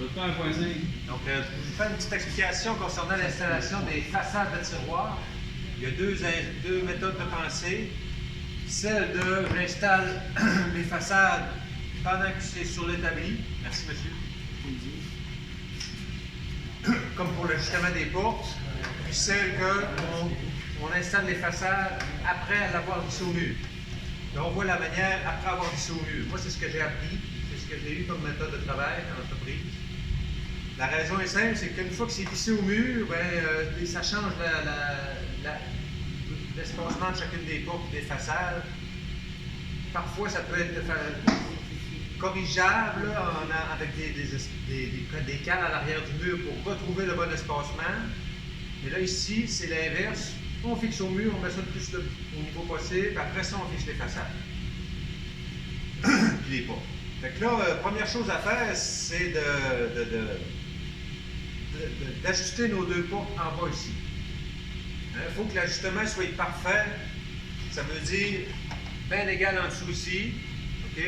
Donc, je vais faire une petite explication concernant l'installation des façades de tiroirs. Il y a deux méthodes de pensée. Celle de j'installe les façades pendant que c'est sur l'établi. Merci, monsieur. Comme pour l'ajustement des portes. Puis celle que on installe les façades après l'avoir vissé au mur. Là, on voit la manière après avoir vissé au mur. Moi, c'est ce que j'ai appris. C'est ce que j'ai eu comme méthode de travail en entreprise. La raison est simple, c'est qu'une fois que c'est vissé au mur, ben, ça change l'espacement de chacune des portes et des façades. Parfois, ça peut être corrigeable là, avec des cales à l'arrière du mur pour retrouver le bon espacement. Mais là, ici, c'est l'inverse. On fixe au mur, on met ça le plus au niveau possible, puis après ça, on fixe les façades. Puis les portes. Fait que là, première chose à faire, c'est d'ajuster nos deux portes en bas ici. Il faut que l'ajustement soit parfait. Ça veut dire bien égal en dessous ici. OK?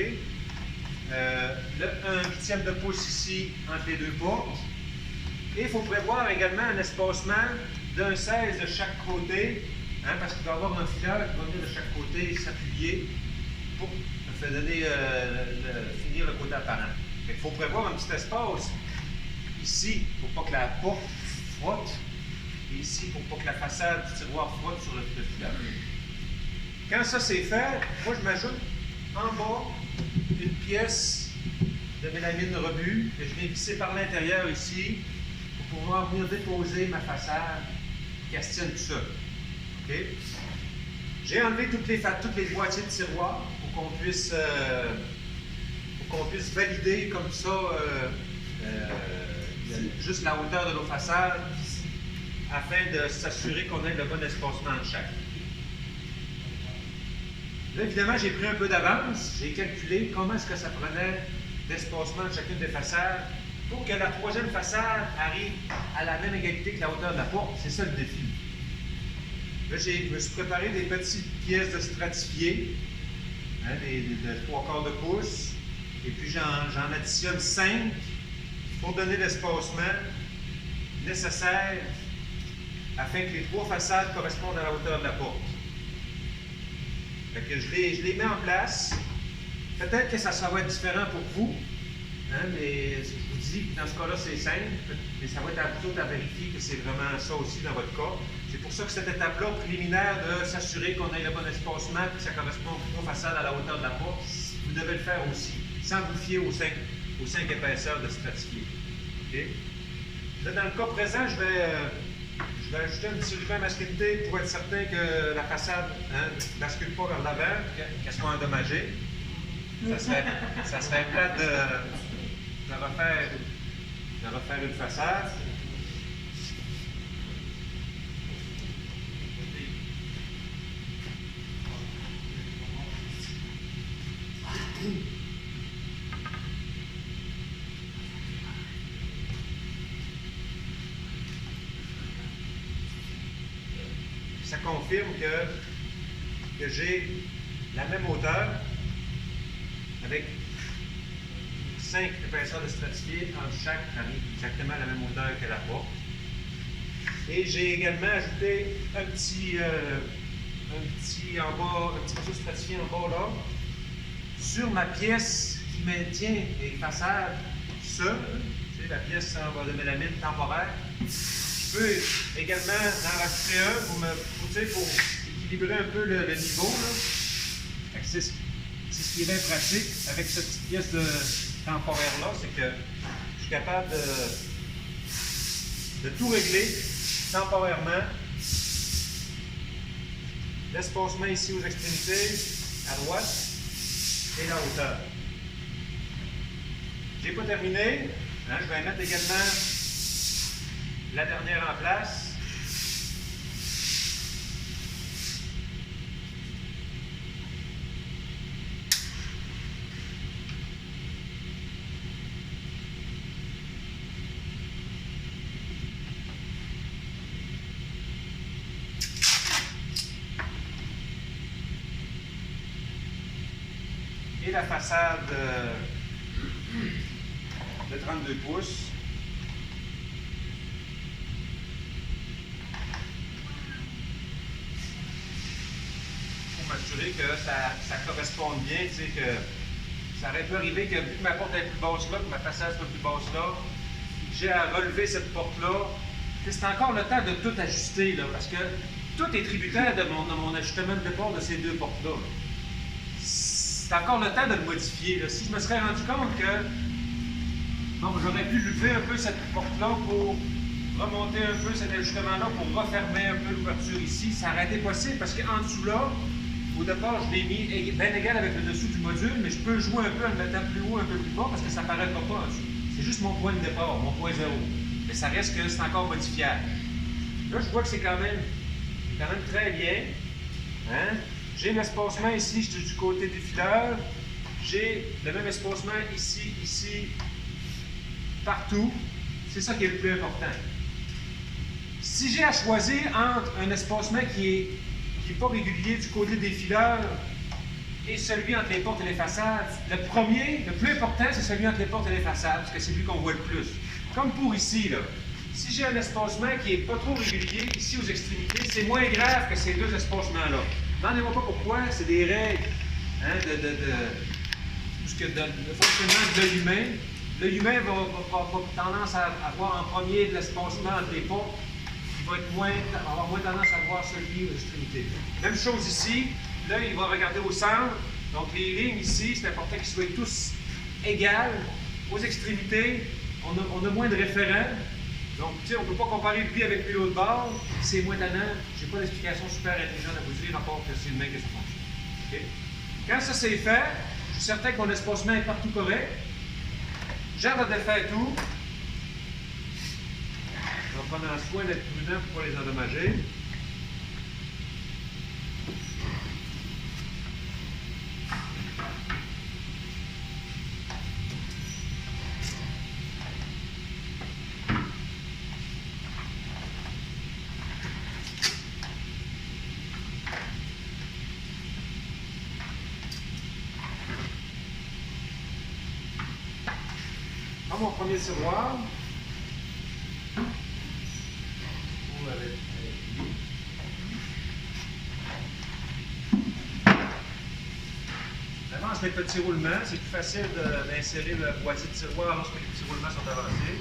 Un huitième de pouce ici entre les deux portes. Et il faut prévoir également un espacement d'un 16 de chaque côté, hein, parce qu'il va y avoir un fileur qui va venir de chaque côté et s'appuyer pour finir le côté apparent. Il faut prévoir un petit espace ici pour pas que la porte frotte et ici pour pas que la façade du tiroir frotte sur le fileur. Quand ça c'est fait, moi je m'ajoute en bas une pièce de mélamine rebut que je viens visser par l'intérieur ici pour pouvoir venir déposer ma façade qui tienne tout seul. Okay? J'ai enlevé toutes les boîtiers de tiroirs pour qu'on puisse valider comme ça juste la hauteur de nos façades afin de s'assurer qu'on ait le bon espacement entre chaque. Là, évidemment, j'ai pris un peu d'avance. J'ai calculé comment est-ce que ça prenait d'espacement de chacune des façades pour que la troisième façade arrive à la même égalité que la hauteur de la porte. C'est ça le défi. Là, je me suis préparé des petites pièces de stratifié, hein, de 3/4 de pouce. Et puis, j'en additionne 5 pour donner l'espacement nécessaire afin que les trois façades correspondent à la hauteur de la porte. Fait que je les mets en place. Peut-être que ça va être différent pour vous, hein, mais je vous dis que dans ce cas-là, c'est simple, mais ça va être à vous autres à vérifier que c'est vraiment ça aussi dans votre cas. C'est pour ça que cette étape-là préliminaire de s'assurer qu'on ait le bon espacement et que ça correspond aux trois façades à la hauteur de la porte, vous devez le faire aussi, sans vous fier aux 5 épaisseurs de stratifié. Okay? Là, dans le cas présent, je vais ajouter un petit ruban masculinité pour être certain que la façade ne bascule pas vers l'avant, qu'elle soit endommagée. Ça serait plate de refaire une façade. Ça confirme que j'ai la même hauteur avec 5 épaisseurs de stratifié entre chaque arrive exactement la même hauteur que la porte. Et j'ai également ajouté un petit morceau de stratifié en bas là sur ma pièce qui maintient les façades seules. C'est la pièce en de mélamine temporaire. Je peux également en rajouter un pour équilibrer un peu le niveau. C'est ce qui est bien pratique avec cette petite pièce de temporaire-là, c'est que je suis capable de tout régler temporairement. L'espacement ici aux extrémités, à droite, et la hauteur. Je n'ai pas terminé. Hein, je vais mettre également la dernière en place. Et la façade de de 32 pouces. Pour m'assurer que ça corresponde bien, tu sais, que ça aurait pu arriver que vu que ma porte est plus basse là, que ma façade soit plus basse là, j'ai à relever cette porte-là. C'est encore le temps de tout ajuster, là, parce que tout est tributaire de mon ajustement de départ de ces deux portes-là. C'est encore le temps de le modifier. Là. Si je me serais rendu compte que bon, j'aurais pu lever un peu cette porte-là pour remonter un peu cet ajustement-là, pour refermer un peu l'ouverture ici, ça aurait été possible, parce qu'en dessous là, au départ, je l'ai mis bien égal avec le dessous du module, mais je peux jouer un peu en le mettant plus haut, un peu plus bas, parce que ça ne paraîtra pas en dessous. C'est juste mon point de départ, mon point zéro. Mais ça reste que c'est encore modifiable. Là, je vois que c'est quand même très bien. Hein? J'ai l'espacement ici, je suis du côté du fileur. J'ai le même espacement ici, ici, partout. C'est ça qui est le plus important. Si j'ai à choisir entre un espacement qui n'est pas régulier du côté des fileurs et celui entre les portes et les façades, le premier, le plus important, c'est celui entre les portes et les façades, parce que c'est lui qu'on voit le plus. Comme pour ici, là. Si j'ai un espacement qui n'est pas trop régulier, ici aux extrémités, c'est moins grave que ces deux espacements-là. Demandez-moi pas pourquoi, c'est des règles hein, de fonctionnement de l'œil humain. L'œil humain va tendance à avoir en premier de l'espacement entre les portes, il va avoir moins tendance à voir celui aux extrémités. Même chose ici, l'œil il va regarder au centre, donc les lignes ici, c'est important qu'ils soient tous égales. Aux extrémités, on a moins de référents. Donc, tu sais, on ne peut pas comparer lui avec l'autre bord. C'est moins tannant. Je n'ai pas d'explication super intelligente à vous dire, à part que c'est le même que ça fonctionne. Okay? Quand ça c'est fait, je suis certain que mon espacement est partout correct. J'ai hâte de défaire tout. Je vais prendre soin d'être prudent pour ne pas les endommager. Mon premier tiroir. J'avance mes petits roulements. C'est plus facile d'insérer le boîtier de tiroir lorsque les petits roulements sont avancés.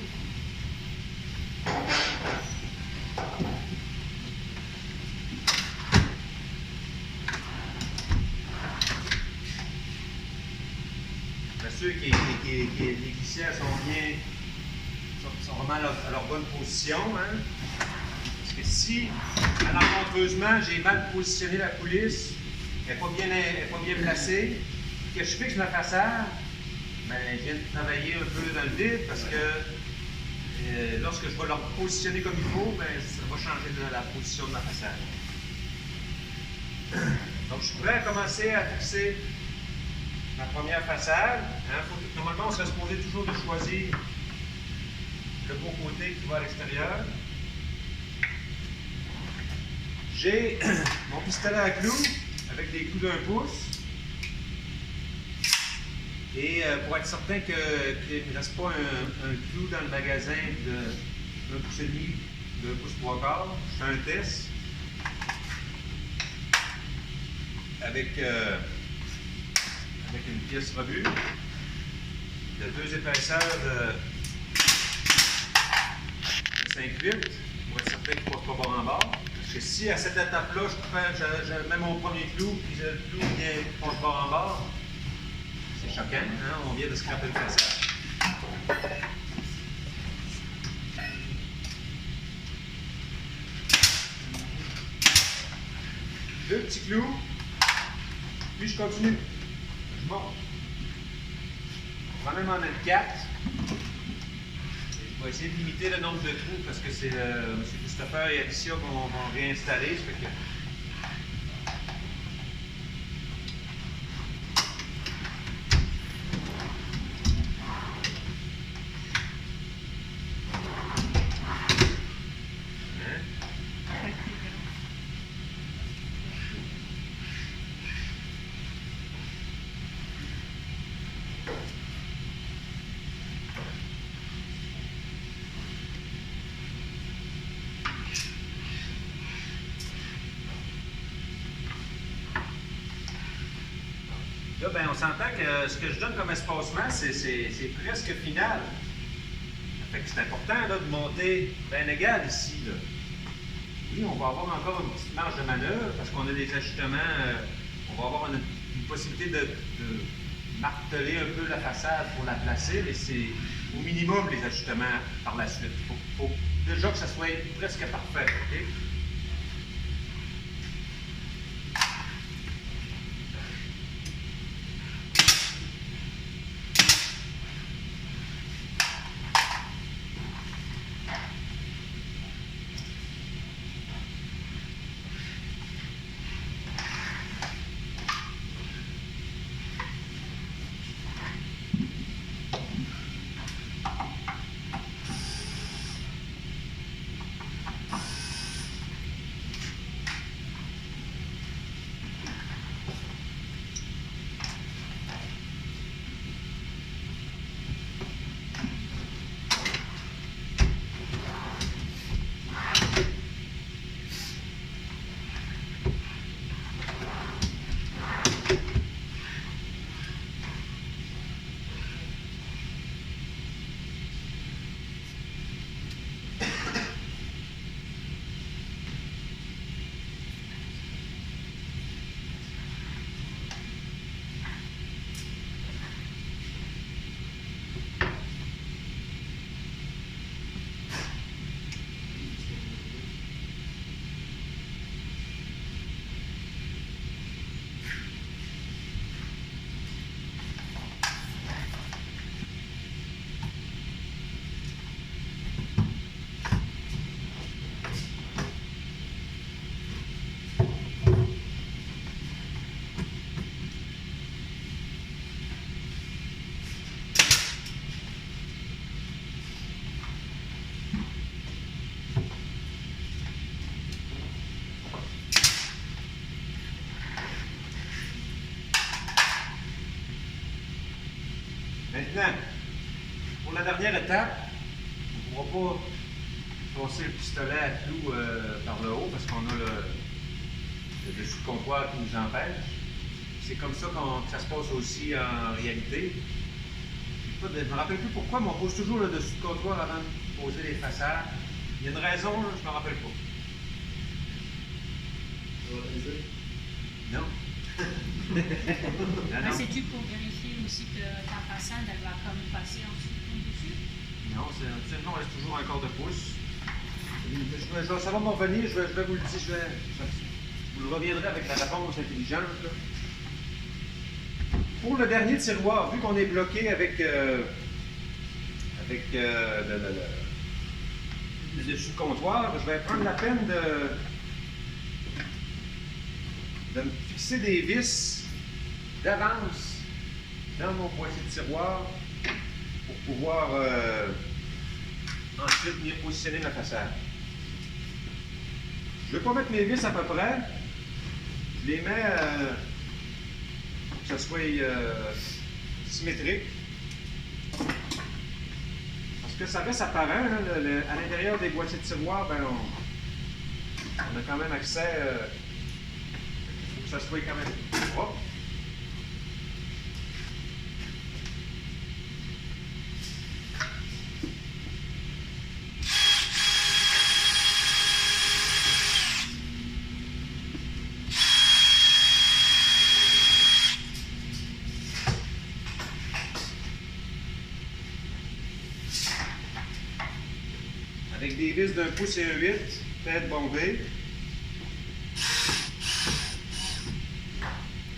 Que les glissières sont vraiment à leur bonne position. Hein? Parce que si, malencontreusement, j'ai mal positionné la coulisse, elle n'est pas bien placée, que je fixe ma façade, ben, je viens de travailler un peu dans le vide parce que lorsque je vais leur positionner comme il faut, ben, ça va changer la position de ma façade. Donc, je suis prêt à commencer à fixer ma première façade. Hein, normalement, on serait supposé toujours de choisir le beau côté qui va à l'extérieur. J'ai mon pistolet à clous avec des clous d'1 pouce. Et pour être certain qu'il ne reste pas un clou dans le magasin de 1,5 pouce, de 1 pouce 3/4, je fais un test avec une pièce rebut de 2 épaisseurs de 5/8 pour être certain qu'il ne passe pas bord en bord. Parce que si à cette étape-là, je mets mon premier clou puis le clou vient passe bord en bord, c'est choquant, hein? On vient de scraper le façade. Deux petits clous, puis je continue. Je monte. On va même en mettre 4. Je vais essayer de limiter le nombre de trous parce que c'est M. Christopher et Alicia vont réinstaller. Ça fait que on s'entend que ce que je donne comme espacement, c'est presque final. Fait que c'est important là, de monter bien égal ici. Là. Oui, on va avoir encore une petite marge de manœuvre parce qu'on a des ajustements. On va avoir une possibilité de marteler un peu la façade pour la placer, mais c'est au minimum les ajustements par la suite. Il faut déjà que ça soit presque parfait. Okay? Maintenant, pour la dernière étape, on ne pourra pas passer le pistolet à clous par le haut parce qu'on a le dessus de comptoir qui nous empêche. C'est comme ça que ça se passe aussi en réalité. Je ne me rappelle plus pourquoi, mais on pose toujours le dessus de comptoir avant de poser les façades. Il y a une raison, là, je ne me rappelle pas. Non. Non. C'est-tu pour vérifier aussi que ta façade, elle va comme passer en dessous de ton dessus? Non, on reste toujours un quart de pouce. Ça va m'en revenir, je vais vous le dire, je vous le reviendrai avec la réponse intelligente. Là. Pour le dernier tiroir, vu qu'on est bloqué avec le dessus de comptoir, je vais prendre la peine de me fixer des vis d'avance dans mon boîtier de tiroir pour pouvoir ensuite venir positionner ma façade. Je ne vais pas mettre mes vis à peu près. Je les mets pour que ça soit symétrique. Parce que ça reste apparent, hein, à l'intérieur des boîtiers de tiroir, ben, on a quand même accès. Il faut que ça soit quand même propre. Avec des vis d'1 pouce et 1/8, tête bombée. Je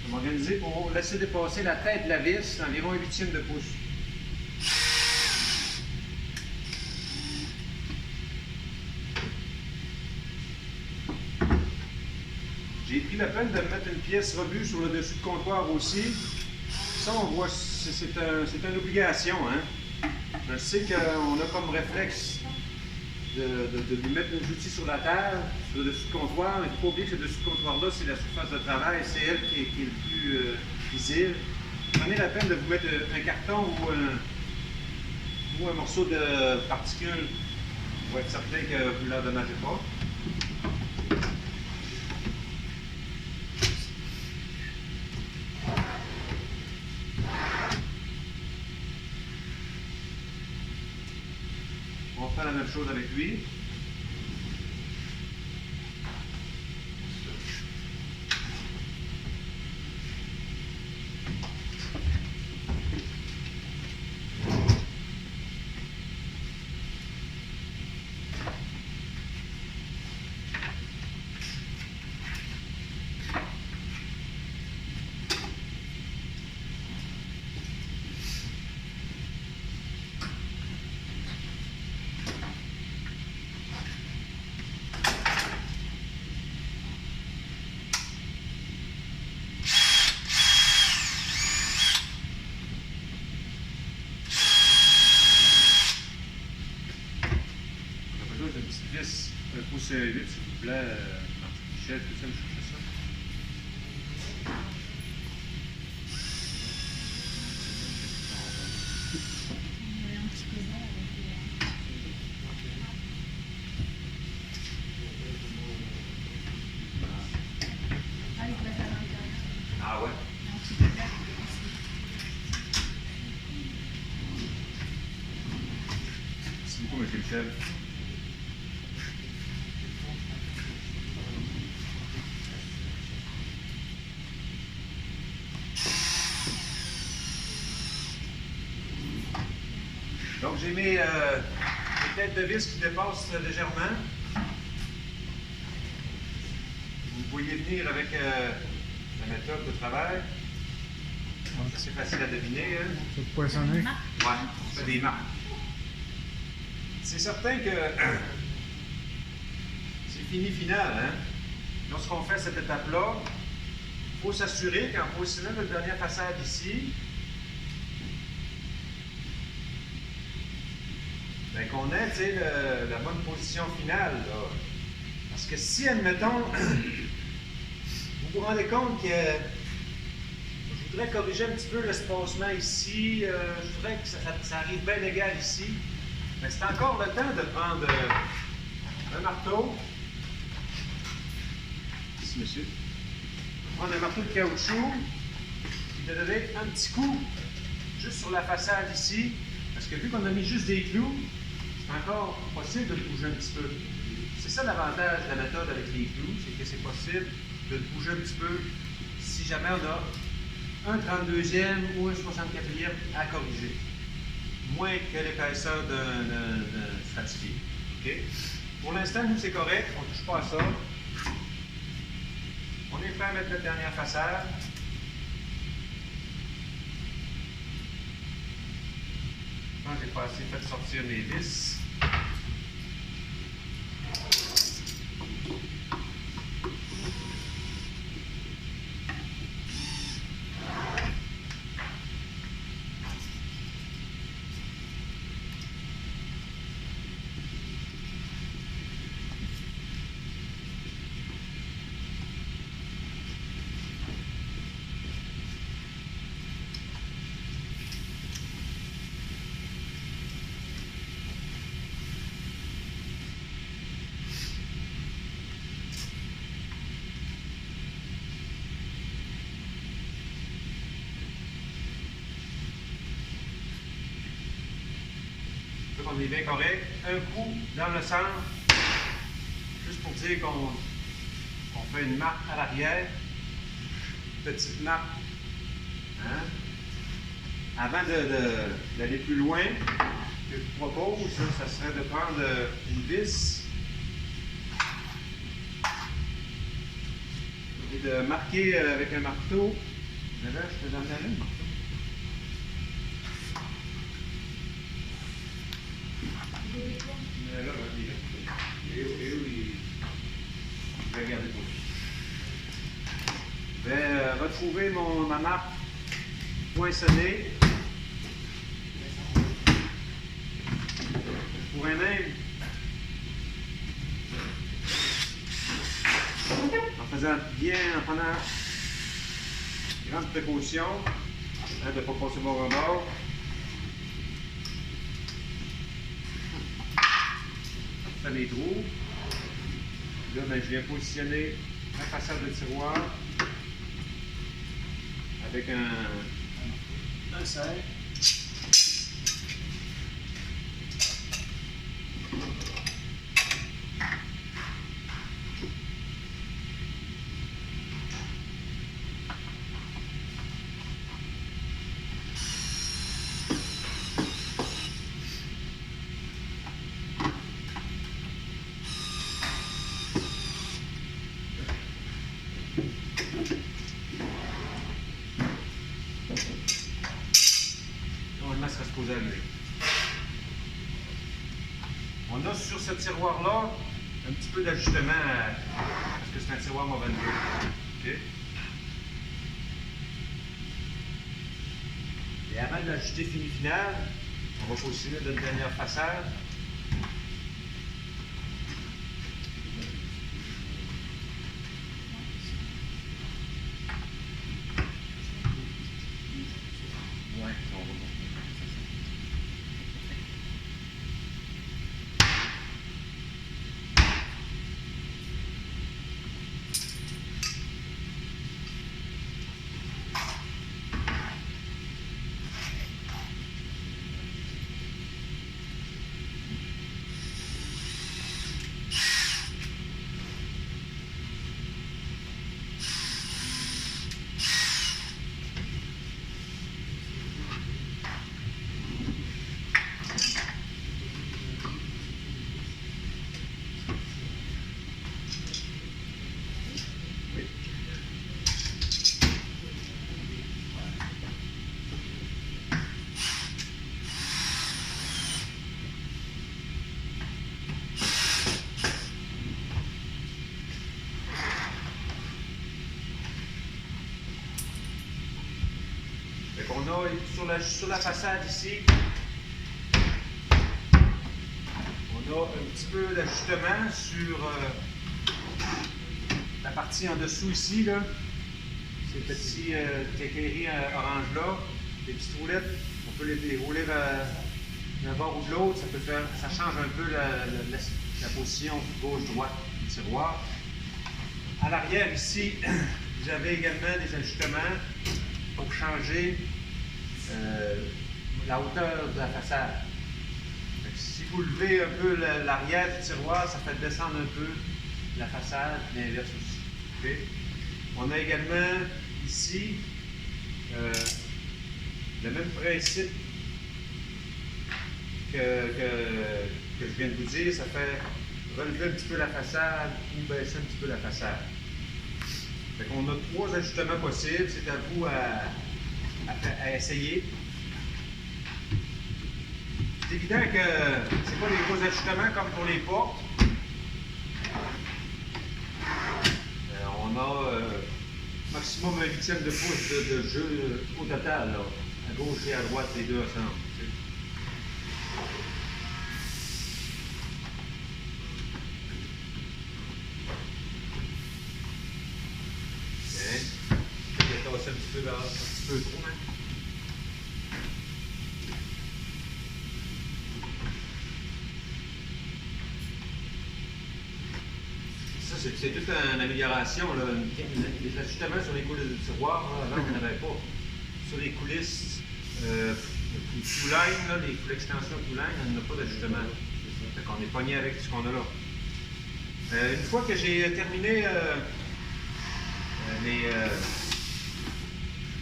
vais m'organiser pour laisser dépasser la tête de la vis d'environ 1/8 de pouce. J'ai pris la peine de mettre une pièce rebut sur le dessus de comptoir aussi. Ça, on voit, c'est une obligation. Hein? Je sais qu'on a comme réflexe de lui mettre nos outils sur la table, sur le dessus de comptoir. Il ne faut pas oublier que ce dessus de comptoir-là, c'est la surface de travail, c'est elle qui est le plus visible. Prenez la peine de vous mettre un carton ou un morceau de particules pour être certain que vous ne l'endommagez pas. On va faire la même chose avec lui. Une petite vis, un pouce 8, s'il vous plaît, Michel, peux-tu me chercher ça? Un petit peu bon avec Ah, il pourrait faire dans le cœur. Ah ouais? Un petit peu avec Merci beaucoup, M. Michel. Donc, j'ai mis les têtes de vis qui dépassent légèrement. Vous pourriez venir avec la méthode de travail. C'est assez facile à deviner. Hein? C'est poissonné. Ouais, on fait des marques. C'est certain que c'est fini final. Hein? Lorsqu'on fait cette étape-là, il faut s'assurer qu'en positionnant notre dernière façade ici, ben, qu'on ait la bonne position finale. Là. Parce que si, admettons, vous vous rendez compte que je voudrais corriger un petit peu l'espacement ici, je voudrais que ça arrive bien égal ici, mais c'est encore le temps de prendre un marteau. Ici, monsieur. Prendre un marteau de caoutchouc et de donner un petit coup juste sur la façade ici, parce que vu qu'on a mis juste des clous, c'est encore possible de le bouger un petit peu. C'est ça l'avantage de la méthode avec les clous, c'est que c'est possible de le bouger un petit peu si jamais on a un 32e ou un 64e à corriger. Moins que l'épaisseur d'un stratifié. Okay? Pour l'instant, nous, c'est correct, on ne touche pas à ça. On est prêt à mettre notre dernière façade. Je pense que j'ai pas assez fait sortir mes vis. On est bien correct. Un coup dans le centre, juste pour dire qu'on fait une marque à l'arrière. Petite marque. Hein? Avant d'aller plus loin, ce que je vous propose, ça serait de prendre une vis et de marquer avec un marteau. Je te donne un marteau. Là, il je vais regarder pour lui. Je vais retrouver ma marque poinçonnée. Je pourrais même, en prenant grande précaution, hein, de ne pas passer bord en bord. Les trous. Là, ben, je viens positionner la façade de tiroir avec un serre. On a sur ce tiroir-là un petit peu d'ajustement parce que c'est un tiroir Movendo. Okay? Et avant de l'ajuster fini final, on va positionner notre dernière façade. On a sur la façade ici, on a un petit peu d'ajustement sur la partie en dessous ici, là. Ces petits quincailleries orange-là, les petites roulettes, on peut les rouler d'un bord ou de l'autre, ça change un peu la position gauche-droite du tiroir. À l'arrière ici, vous avez également des ajustements pour changer la hauteur de la façade. Si vous levez un peu l'arrière du tiroir, ça fait descendre un peu la façade, l'inverse aussi. Okay? On a également ici le même principe que je viens de vous dire, ça fait relever un petit peu la façade ou baisser un petit peu la façade. Fait qu'on a 3 ajustements possibles, c'est à vous à essayer. C'est évident que c'est pas des gros ajustements comme pour les portes. On a maximum 1/8 de pouce de jeu au total, là, à gauche et à droite, les deux ensemble. Un petit peu trop, hein? Ça, c'est toute une amélioration, là. Les ajustements sur les coulisses du tiroir, là, avant, on n'en avait pas. Sur les coulisses, les full-line, les full extensions full-line, on n'a pas d'ajustement. Fait qu'on est pogné avec ce qu'on a là. Une fois que j'ai terminé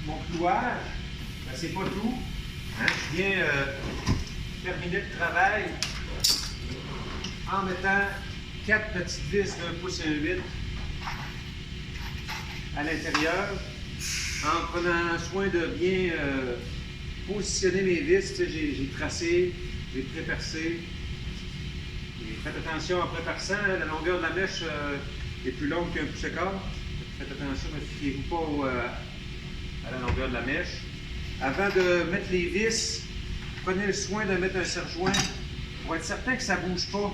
mon clouage, ben, c'est pas tout. Hein? Je viens terminer le travail en mettant 4 petites vis d'1 pouce et 1/8 à l'intérieur, en prenant soin de bien positionner mes vis. J'ai tracé, j'ai pré-percé. Faites attention en pré-perçant, la longueur de la mèche est plus longue qu'un pouce et quart. Faites attention, ne fiez-vous pas à la longueur de la mèche. Avant de mettre les vis, prenez le soin de mettre un serre-joint pour être certain que ça ne bouge pas.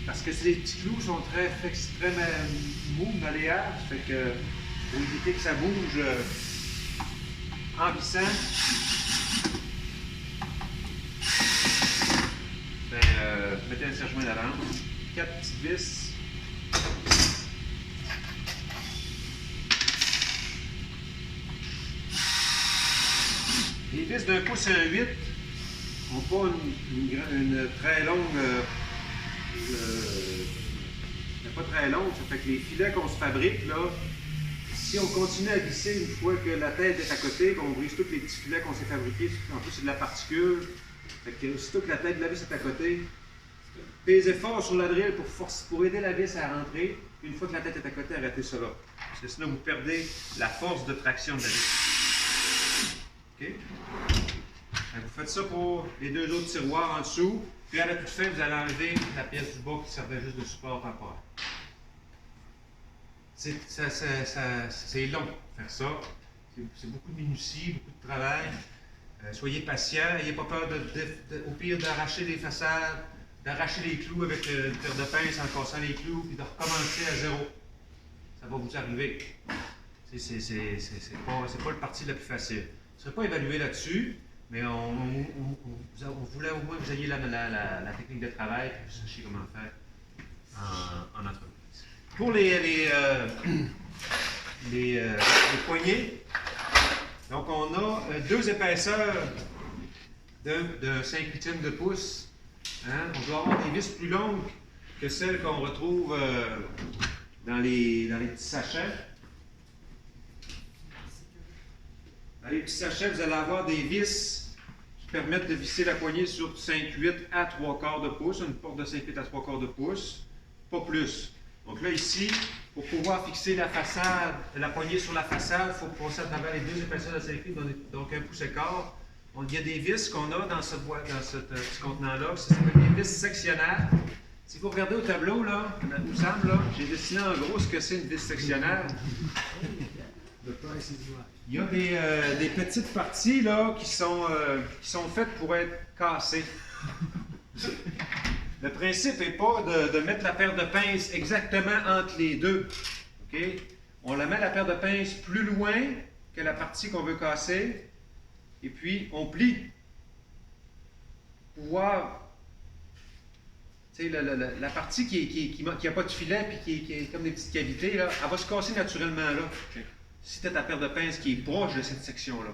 Parce que les petits clous sont extrêmement mous, malléables, fait que pour éviter que ça bouge en vissant, mettez un serre-joint d'avance, 4 petites vis. Les vis d'1 pouce et 1/8 n'ont pas une très longue. Pas très longue, ça fait que les filets qu'on se fabrique, là, si on continue à visser une fois que la tête est à côté, on brise tous les petits filets qu'on s'est fabriqués. En plus, c'est de la particule. Fait que aussitôt que la tête de la vis est à côté, pesez fort sur la drill pour aider la vis à rentrer. Une fois que la tête est à côté, arrêtez ça là. Parce que sinon, vous perdez la force de traction de la vis. OK? Vous faites ça pour les 2 autres tiroirs en dessous. Puis à la toute fin, vous allez enlever la pièce du bas qui servait juste de support temporaire. C'est long faire ça. C'est beaucoup de minutie, beaucoup de travail. Soyez patient. N'ayez pas peur, au pire, d'arracher les façades, d'arracher les clous avec une paire de pince en cassant les clous, puis de recommencer à zéro. Ça va vous arriver. C'est pas le parti le plus facile. Je ne serai pas évalué là-dessus, mais on voulait au moins que vous ayez la technique de travail et que vous sachiez comment faire en entreprise. Pour les poignées, donc on a deux épaisseurs de 5/8 de pouce. Hein? On doit avoir des vis plus longues que celles qu'on retrouve dans les petits sachets. Dans les petits sachets, vous allez avoir des vis qui permettent de visser la poignée sur 5/8 à 3/4 de pouce, une porte de 5/8 à 3/4 de pouce, pas plus. Donc là, ici, pour pouvoir fixer la façade, la poignée sur la façade, il faut passer à travers les deux épaisseurs de 5/8, donc 1 pouce et quart. Il y a des vis qu'on a dans ce contenant-là, ça s'appelle des vis sectionnaires. Si vous regardez au tableau, là, il me semble, là, j'ai dessiné en gros ce que c'est une vis sectionnaire. Il y a des petites parties là, qui sont faites pour être cassées. Le principe n'est pas de mettre la paire de pinces exactement entre les deux. Okay? On la met la paire de pinces plus loin que la partie qu'on veut casser, et puis on plie. Pour voir la partie qui n'a pas de filet et qui est comme des petites cavités, là, elle va se casser naturellement là. Si tu as ta paire de pinces qui est proche de cette section-là.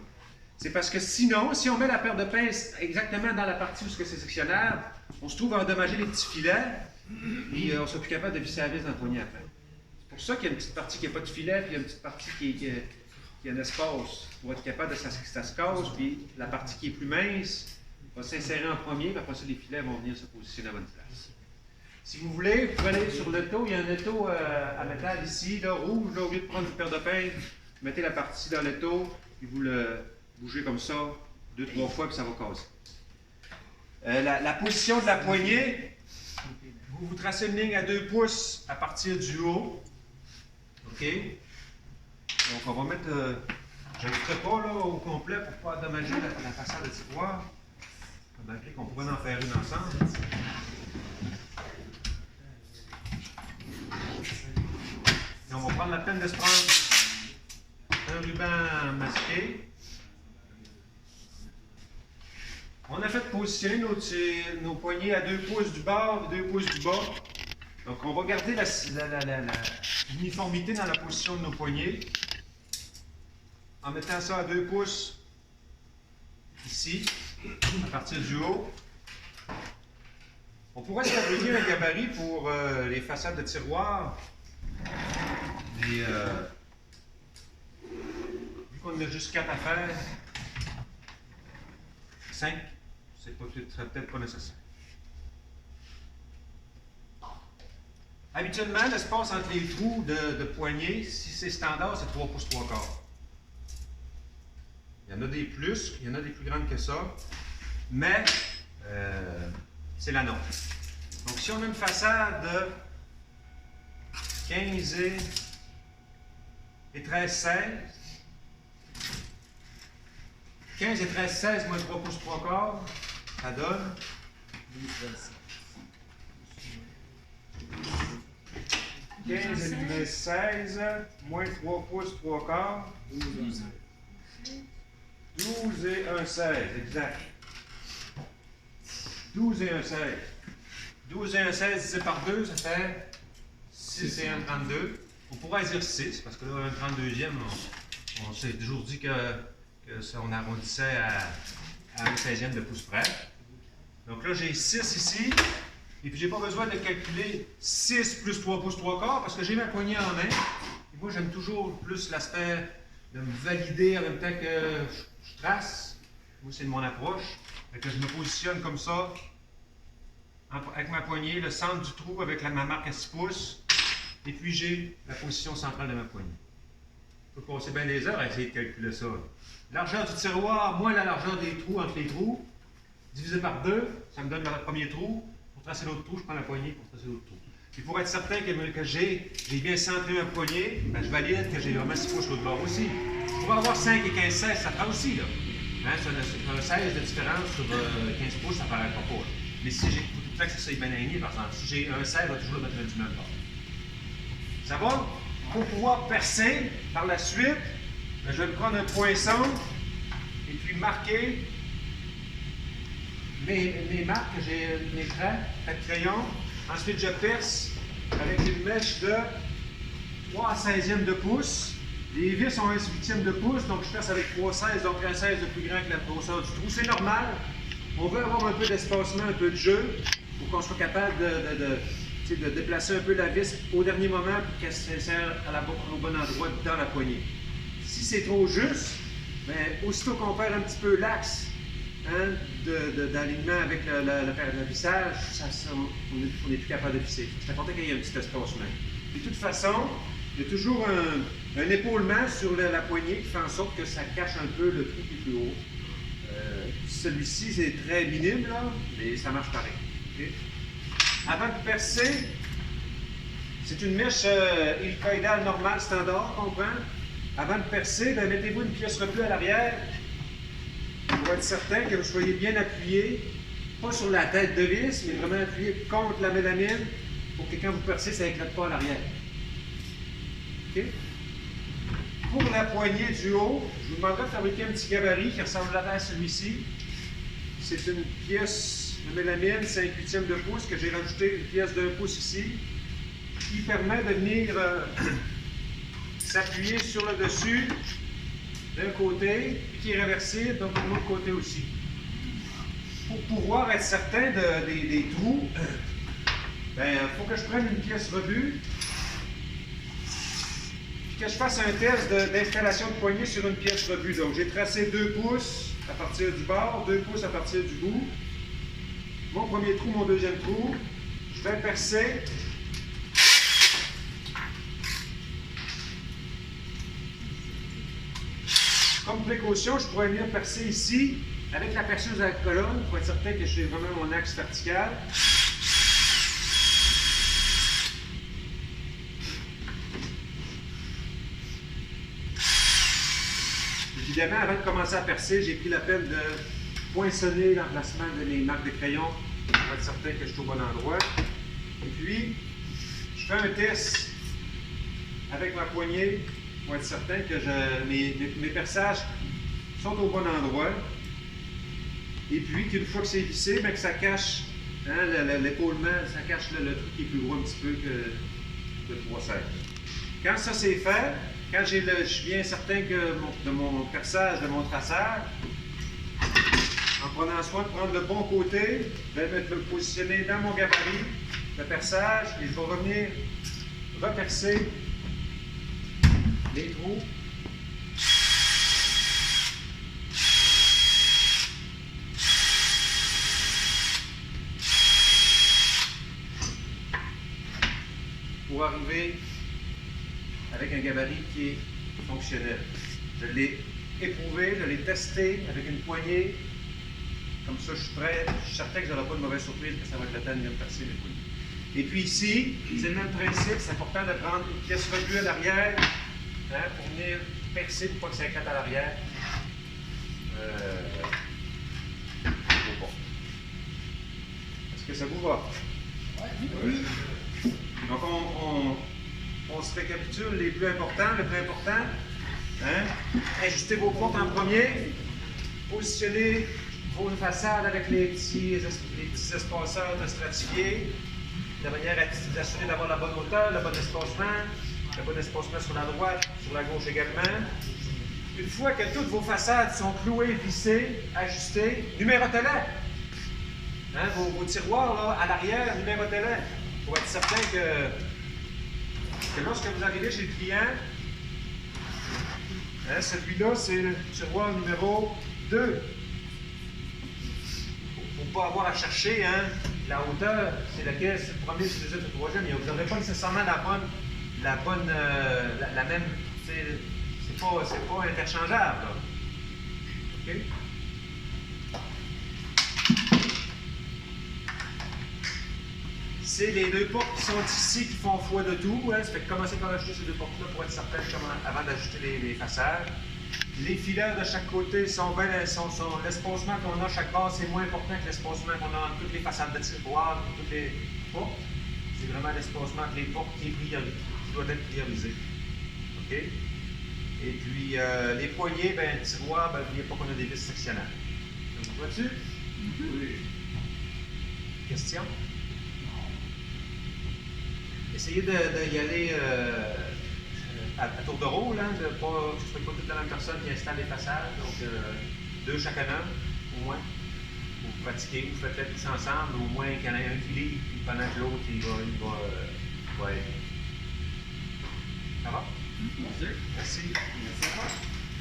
C'est parce que sinon, si on met la paire de pinces exactement dans la partie où c'est sectionnaire, on se trouve à endommager les petits filets et on ne sera plus capable de visser la vis dans le poignet après. C'est pour ça qu'il y a une petite partie qui n'a pas de filet, puis il y a une petite partie qui a un espace pour être capable de ça se casse, puis la partie qui est plus mince va s'insérer en premier, puis après ça, les filets vont venir se positionner à la bonne place. Si vous voulez, vous pouvez aller sur l'étau. Il y a un étau à métal ici, là, rouge. Là, au lieu de prendre une paire de pinces, vous mettez la partie dans l'étau, puis vous le bougez comme ça 2-3 fois, puis ça va casser. La position de la poignée, vous tracez une ligne à 2 pouces à partir du haut. OK? Donc, on va mettre. Je ne le ferai pas là, au complet pour ne pas endommager la façade de tiroir. Malgré qu'on pourrait en faire une ensemble. Et on va prendre la peine de se prendre un ruban masqué. On a fait positionner nos poignées à 2 pouces du bas et 2 pouces du bas. Donc on va garder l'uniformité dans la position de nos poignets. En mettant ça à 2 pouces ici, à partir du haut. On pourrait se fabriquer un gabarit pour les façades de tiroirs. Vu qu'on a juste 4 à faire, 5, ce serait peut-être pas nécessaire. Habituellement, l'espace entre les trous de poignée, si c'est standard, c'est 3 pouces 3/4. Il y en a des plus, il y en a des plus grandes que ça, mais c'est la norme. Donc, si on a une façade de 15 et 13/16, 15 et 13/16 moins 3 pouces 3/4, ça donne 15 et 13/16 moins 3 pouces 3/4, 12 et 1/16, exact. 12 et 1/16. 12 et 1/16 divisé par 2, ça fait 6 et 1/32. On pourrait dire 6, parce que là, un 32e, on s'est toujours dit que ça, on arrondissait à 1/16e de pouce près. Donc là, j'ai 6 ici. Et puis, j'ai pas besoin de calculer 6 plus 3 pouces 3/4 parce que j'ai ma poignée en main. Et moi, j'aime toujours plus l'aspect de me valider en même temps que je trace. Moi, c'est de mon approche. Fait que je me positionne comme ça, avec ma poignée, le centre du trou avec ma marque à 6 pouces. Et puis, j'ai la position centrale de ma poignée. Je peux passer bien des heures à essayer de calculer ça. Largeur du tiroir moins la largeur des trous entre les trous. divisé par 2, ça me donne le premier trou. Pour tracer l'autre trou, je prends la poignée pour tracer l'autre trou. Puis pour être certain que j'ai bien centré un poignet, ben je valide que j'ai vraiment 6 pouces l'autre bord aussi. Pour avoir 5 et 15, 16, ça prend aussi, là. Hein, c'est un 16 de différence sur 15 pouces, ça paraît pas là. Mais si j'ai tout le temps que ça soit bien aligné, par exemple, si j'ai un 16, je vais toujours le mettre du même bord. Ça va? Pour pouvoir percer par la suite, ben, je vais me prendre un poinçon et puis marquer mes marques, j'ai mes traits, de crayon. Ensuite, je perce avec une mèche de 3/16e de pouce. Les vis ont 1/8e de pouce, donc je perce avec 3/16, donc un 16 de plus grand que la grosseur du trou. C'est normal. On veut avoir un peu d'espacement, un peu de jeu, pour qu'on soit capable de déplacer un peu la vis au dernier moment pour qu'elle s'insère au bon endroit dans la poignée. Si c'est trop juste, bien, aussitôt qu'on perd un petit peu l'axe, hein, d'alignement avec le vissage, on n'est plus capable de visser. C'est important qu'il y ait un petit espacement. De toute façon, il y a toujours un épaulement sur la poignée qui fait en sorte que ça cache un peu le trou qui est plus haut. Celui-ci, c'est très minime, là, mais ça marche pareil. Okay? Avant de percer, c'est une mèche hélicoïdale normale, standard, on comprend? Avant de percer, ben, mettez-vous une pièce rebut à l'arrière pour être certain que vous soyez bien appuyé, pas sur la tête de vis, mais vraiment appuyé contre la mélamine pour que quand vous percez, ça n'éclate pas à l'arrière. Okay? Pour la poignée du haut, je vous demanderai de fabriquer un petit gabarit qui ressemble à celui-ci. C'est une pièce de mélamine 5/8e de pouce que j'ai rajouté une pièce d'1 pouce ici, qui permet de venir s'appuyer sur le dessus d'un côté, puis qui est réversible, donc de l'autre côté aussi. Pour pouvoir être certain des trous, il faut que je prenne une pièce rebut, puis que je fasse un test d'installation de poignée sur une pièce rebut. Donc j'ai tracé 2 pouces à partir du bord, 2 pouces à partir du bout. Mon premier trou, mon deuxième trou, je vais percer. Comme précaution, je pourrais venir percer ici avec la perceuse à la colonne pour être certain que j'ai vraiment mon axe vertical. Évidemment, avant de commencer à percer, j'ai pris la peine de poinçonner l'emplacement de mes marques de crayon pour être certain que je suis au bon endroit. Et puis, je fais un test avec ma poignée pour être certain que mes perçages sont au bon endroit. Et puis, qu'une fois que c'est vissé, bien, que ça cache l'épaulement, ça cache le truc qui est plus gros un petit peu que le 3/16. Quand ça c'est fait, quand je suis bien certain de mon perçage, de mon traçage, en prenant soin de prendre le bon côté, je vais me positionner dans mon gabarit de perçage et je vais revenir repercer les trous. Pour arriver avec un gabarit qui est fonctionnel. Je l'ai éprouvé, je l'ai testé avec une poignée. Comme ça, je suis prêt, je suis certain que je n'aurai pas de mauvaise surprise, que ça va être le temps de venir percer les poignées. Et puis ici, c'est le même principe, c'est important de prendre une pièce rebut à l'arrière pour venir percer pour pas que ça éclate à l'arrière. Bon. Est-ce que ça vous va? Oui. Donc, on se récapitule les plus importants. Le plus important, ajustez vos portes en premier, positionnez vos façades avec les petits espaceurs de stratifiés, de manière à vous assurer d'avoir la bonne hauteur, le bon espacement sur la droite, sur la gauche également. Une fois que toutes vos façades sont clouées, vissées, ajustées, numérotez-les. Vos tiroirs là, à l'arrière, numérotez-les. Pour être certain que lorsque vous arrivez chez le client, celui-là, c'est le tiroir numéro 2. Pour ne pas avoir à chercher la hauteur, c'est laquelle, c'est le premier, c'est le deuxième, c'est le troisième. Vous n'aurez pas nécessairement la même. C'est pas interchangeable. Là. OK? c'est les 2 portes qui sont ici qui font foi de tout. Hein. Ça fait que commencer par ajuster ces 2 portes-là pour être certain avant d'ajuster les façades. Les filets de chaque côté sont l'espacement qu'on a chaque base, c'est moins important que l'espacement qu'on a entre toutes les façades de tiroir, toutes les portes. C'est vraiment l'espacement entre les portes qui doit être priorisé. OK? Et puis, les poignées, tiroir, n'oubliez pas qu'on a des vis sectionnelles. Donc, vois-tu? Oui. Question? Essayez d'y aller à tour de rôle, hein, que ce ne soit pas toute la même personne qui installe les façades. Donc, 2 chacun, au moins. Vous pratiquez, vous faites tous ensemble, au moins qu'il y en ait un qui lit, puis pendant que l'autre, il va aider. Ça va? Merci. Merci. Merci.